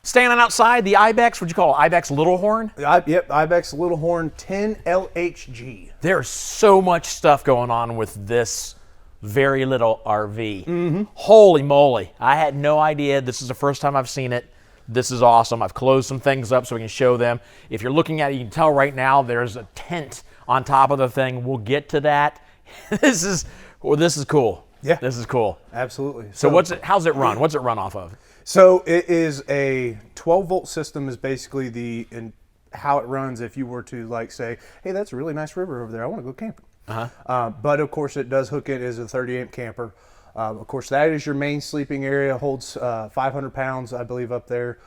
Standing outside the Ibex, what'd you call it? Ibex Little Horn? Yep, Ibex Little Horn 10LHG. There's so much stuff going on with this very little RV. Holy moly. I had no idea. This is the first time I've seen it. This is awesome. I've closed some things up so we can show them. If you're looking at it, you can tell right now there's a tent on top of the thing. We'll get to that. This is cool. Yeah. This is cool. Absolutely. So how's it run? What's it run off of? So it is a 12-volt system is basically how it runs if you were to like say, hey, that's a really nice river over there. I want to go camping. But of course it does hook in as a 30-amp camper. Of course that is your main sleeping area, holds 500 pounds, I believe, up there.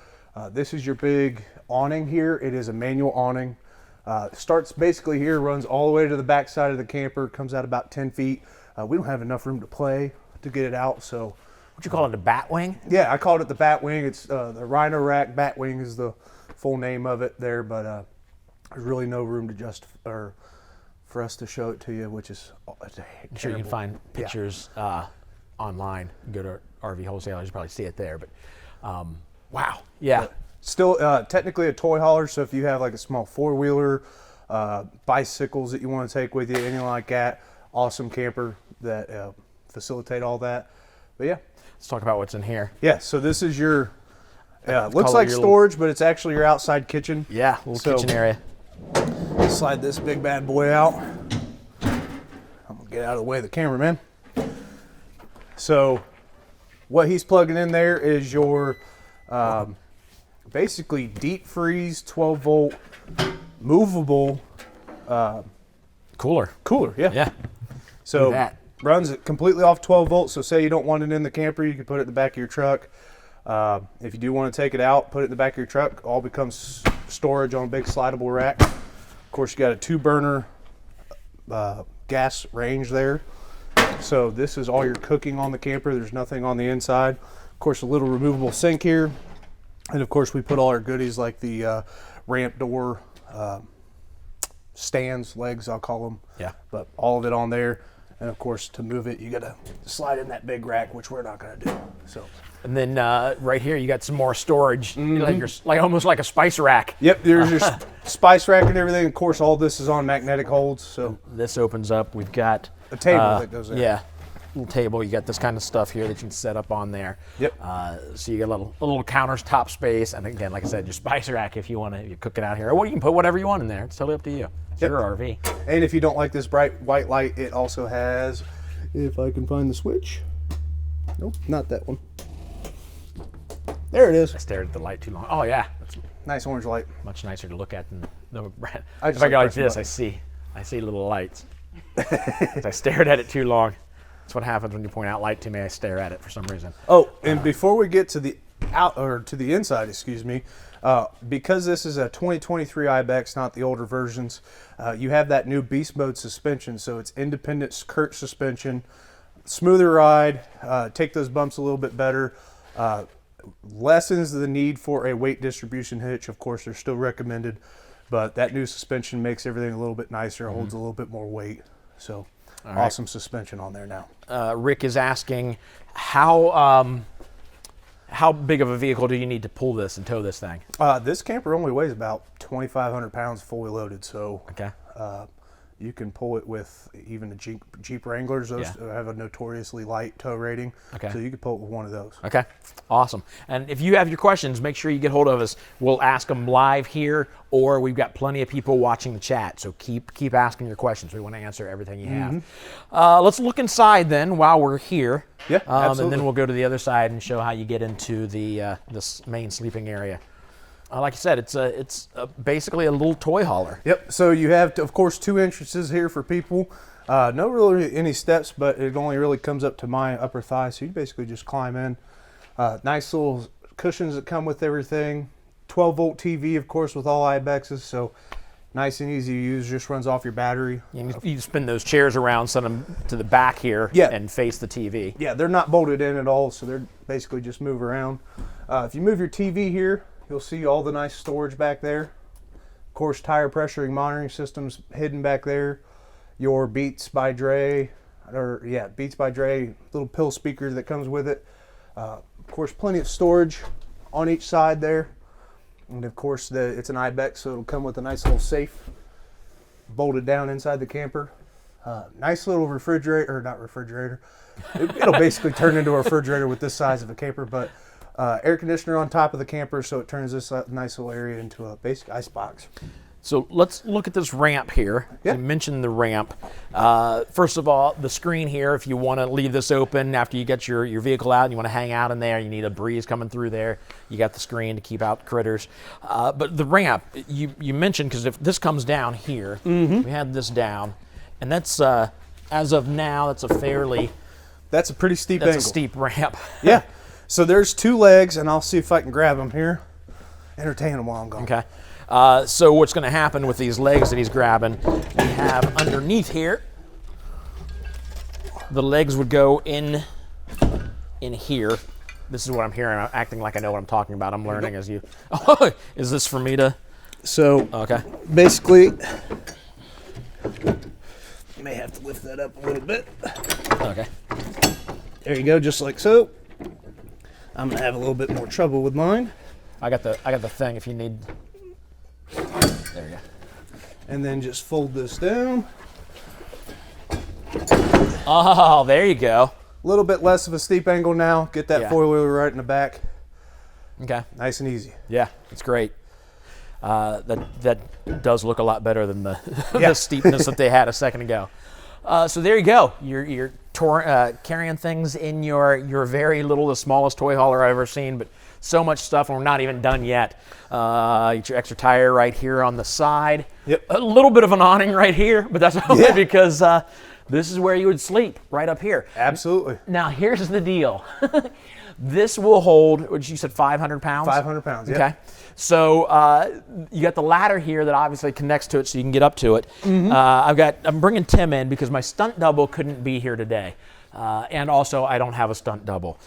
This is your big awning here. It is a manual awning. Starts basically here, runs all the way to the back side of the camper, comes out about 10 feet. We don't have enough room to play to get it out, so. What you call it, the bat wing? Yeah, I called it the bat wing. It's the Rhino Rack bat wing is the full name of it there, but there's really no room to for us to show it to you, which is I'm sure you can find pictures online. Go to RV Wholesalers, you probably see it there. But wow, yeah. But still technically a toy hauler, so if you have like a small four-wheeler, bicycles that you want to take with you, anything like that, awesome camper that facilitate all that. But yeah. Let's talk about what's in here. Yeah, so this is your, looks like storage, but it's actually your outside kitchen. Yeah, little kitchen area. Slide this big bad boy out. I'm gonna get out of the way of the cameraman. So what he's plugging in there is your basically deep freeze 12-volt movable cooler. Yeah. Yeah. So runs it completely off 12 volts. So say you don't want it in the camper, you can put it in the back of your truck. If you do want to take it out, put it in the back of your truck, all becomes storage on a big slidable rack. Of course, you got a 2-burner gas range there. So this is all your cooking on the camper. There's nothing on the inside. Of course, a little removable sink here. And of course, we put all our goodies like the ramp door stands, legs, I'll call them. Yeah. But all of it on there. And of course, to move it, you got to slide in that big rack, which we're not going to do. So. And then right here, you got some more storage, like almost like a spice rack. Yep, there's your spice rack and everything. Of course, all this is on magnetic holds. So this opens up. We've got a table that goes in. Yeah, little table. You got this kind of stuff here that you can set up on there. Yep. So you got a little countertop space, and again, like I said, your spice rack if you want to. You're cooking out here, or you can put whatever you want in there. It's totally up to you. It's your RV. And if you don't like this bright white light, it also has, if I can find the switch. Nope, not that one. There it is. I stared at the light too long. Oh yeah, that's nice orange light. Much nicer to look at than the. If I go like this, I see little lights. I stared at it too long. That's what happens when you point out light to me. I stare at it for some reason. Oh, and before we get to the inside, excuse me, because this is a 2023 Ibex, not the older versions, you have that new beast mode suspension. So it's independent kurt suspension, smoother ride, take those bumps a little bit better, lessens the need for a weight distribution hitch. Of course, they're still recommended, but that new suspension makes everything a little bit nicer, holds a little bit more weight. So awesome suspension on there now. Rick is asking how big of a vehicle do you need to pull this and tow this thing? This camper only weighs about 2,500 pounds fully loaded, so okay. You can pull it with even the Jeep Wranglers. Those have a notoriously light tow rating, so you can pull it with one of those. Okay, awesome. And if you have your questions, make sure you get hold of us. We'll ask them live here, or we've got plenty of people watching the chat, so keep asking your questions. We want to answer everything you have. Let's look inside then while we're here. Yeah, absolutely. And then we'll go to the other side and show how you get into the main sleeping area. Like I said, it's basically a little toy hauler. Yep. So you have, of course, 2 entrances here for people. No really any steps, but it only really comes up to my upper thigh. So you basically just climb in. Nice little cushions that come with everything. 12-volt TV, of course, with all Ibexes. So nice and easy to use. Just runs off your battery. You spin those chairs around, send them to the back here, and face the TV. Yeah, they're not bolted in at all, so they're basically just move around. If you move your TV here, you'll see all the nice storage back there. Of course, tire pressuring monitoring systems hidden back there. Your Beats by Dre, little pill speaker that comes with it. Of course, plenty of storage on each side there. And of course, it's an Ibex, so it'll come with a nice little safe bolted down inside the camper. Nice little refrigerator, or not refrigerator. It'll basically turn into a refrigerator with this size of a camper, but air conditioner on top of the camper, so it turns this nice little area into a basic ice box. So let's look at this ramp here. Yeah. You mentioned the ramp. First of all, the screen here, if you want to leave this open after you get your vehicle out and you want to hang out in there, you need a breeze coming through there, you got the screen to keep out critters. But the ramp, you mentioned, because if this comes down here, we had this down, and that's, as of now, that's a pretty steep that's angle. a steep ramp. Yeah. So there's 2 legs, and I'll see if I can grab them here. Entertain them while I'm gone. Okay. So what's going to happen with these legs that he's grabbing, we have underneath here, the legs would go in here. This is what I'm hearing. I'm acting like I know what I'm talking about. I'm learning as you. Oh, is this for me to? So okay. Basically, may have to lift that up a little bit. Okay. There you go, just like so. I'm gonna have a little bit more trouble with mine. I got the thing if you need. There we go. And then just fold this down. Oh, there you go. A little bit less of a steep angle now. Get that 4-wheeler right in the back. Okay. Nice and easy. Yeah, it's great. That does look a lot better than the, the steepness that they had a second ago. So there you go. You're carrying things in your very little, the smallest toy hauler I've ever seen, but so much stuff, and we're not even done yet. Get your extra tire right here on the side. Yep. A little bit of an awning right here, but that's only because this is where you would sleep, right up here. Absolutely. Now, here's the deal. This will hold, what you said, 500 pounds? 500 pounds, yeah. Okay. So you got the ladder here that obviously connects to it so you can get up to it. I'm bringing Tim in because my stunt double couldn't be here today. And also, I don't have a stunt double.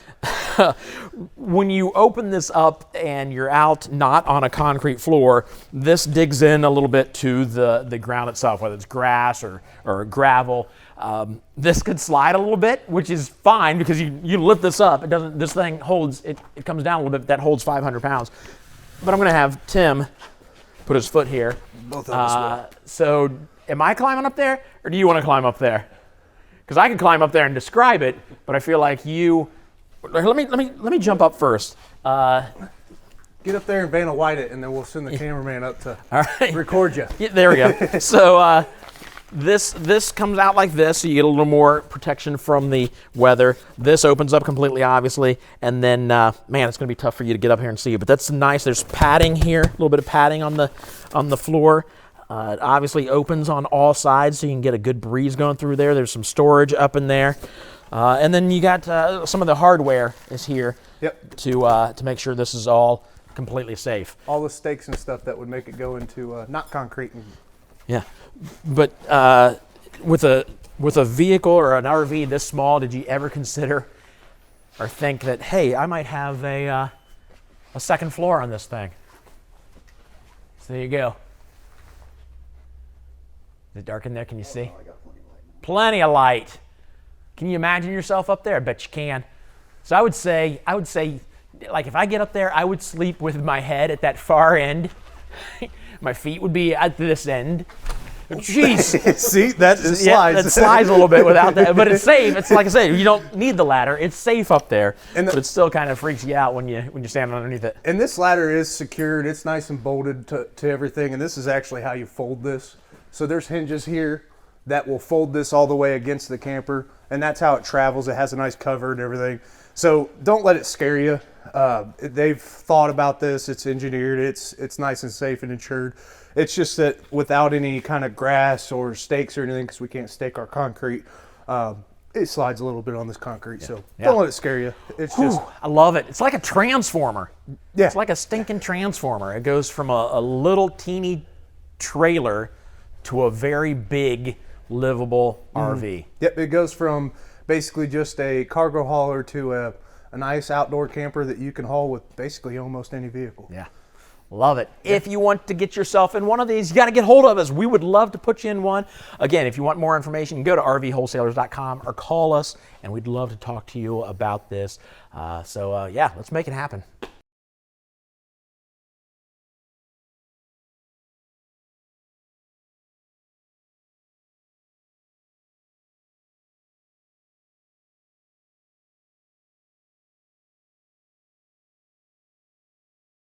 When you open this up and you're out not on a concrete floor, this digs in a little bit to the ground itself, whether it's grass or gravel. This could slide a little bit, which is fine because you lift this up. This thing holds, it comes down a little bit, that holds 500 pounds. But I'm going to have Tim put his foot here. Both of us will. So am I climbing up there, or do you want to climb up there? Because I can climb up there and describe it, but I feel like you. Let me jump up first. Get up there and Vanna White it, and then we'll send the cameraman up to record you. Yeah, there we go. So this comes out like this, so you get a little more protection from the weather. This opens up completely, obviously, and then man, it's going to be tough for you to get up here and see. But that's nice. There's padding here, a little bit of padding on the floor. It obviously opens on all sides, so you can get a good breeze going through there. There's some storage up in there. And then you got some of the hardware is here to make sure this is all completely safe. All the stakes and stuff that would make it go into not concrete. Yeah, but with a vehicle or an RV this small, did you ever consider or think that, hey, I might have a second floor on this thing? So there you go. Is it dark in there? Can you see? I got plenty of light. Plenty of light. Can you imagine yourself up there? I bet you can. So I would say, like if I get up there, I would sleep with my head at that far end. My feet would be at this end. Jeez. See, that slides. Yeah, that slides a little bit without that, but it's safe. It's like I said, you don't need the ladder. It's safe up there, but it still kind of freaks you out when you stand underneath it. And this ladder is secured. It's nice and bolted to everything, and this is actually how you fold this. So there's hinges here that will fold this all the way against the camper, and that's how it travels. It has a nice cover and everything. So don't let it scare you. They've thought about this. It's engineered. It's nice and safe and insured. It's just that without any kind of grass or stakes or anything, because we can't stake our concrete, it slides a little bit on this concrete. So don't let it scare you. It's just. I love it. It's like a transformer. Yeah. It's like a stinking transformer. It goes from a little teeny trailer to a very big livable RV. Yep, it goes from basically just a cargo hauler to a nice outdoor camper that you can haul with basically almost any vehicle. Yeah, love it. If you want to get yourself in one of these, you got to get hold of us. We would love to put you in one. Again, if you want more information, you can go to rvwholesalers.com or call us, and we'd love to talk to you about this. Yeah, let's make it happen.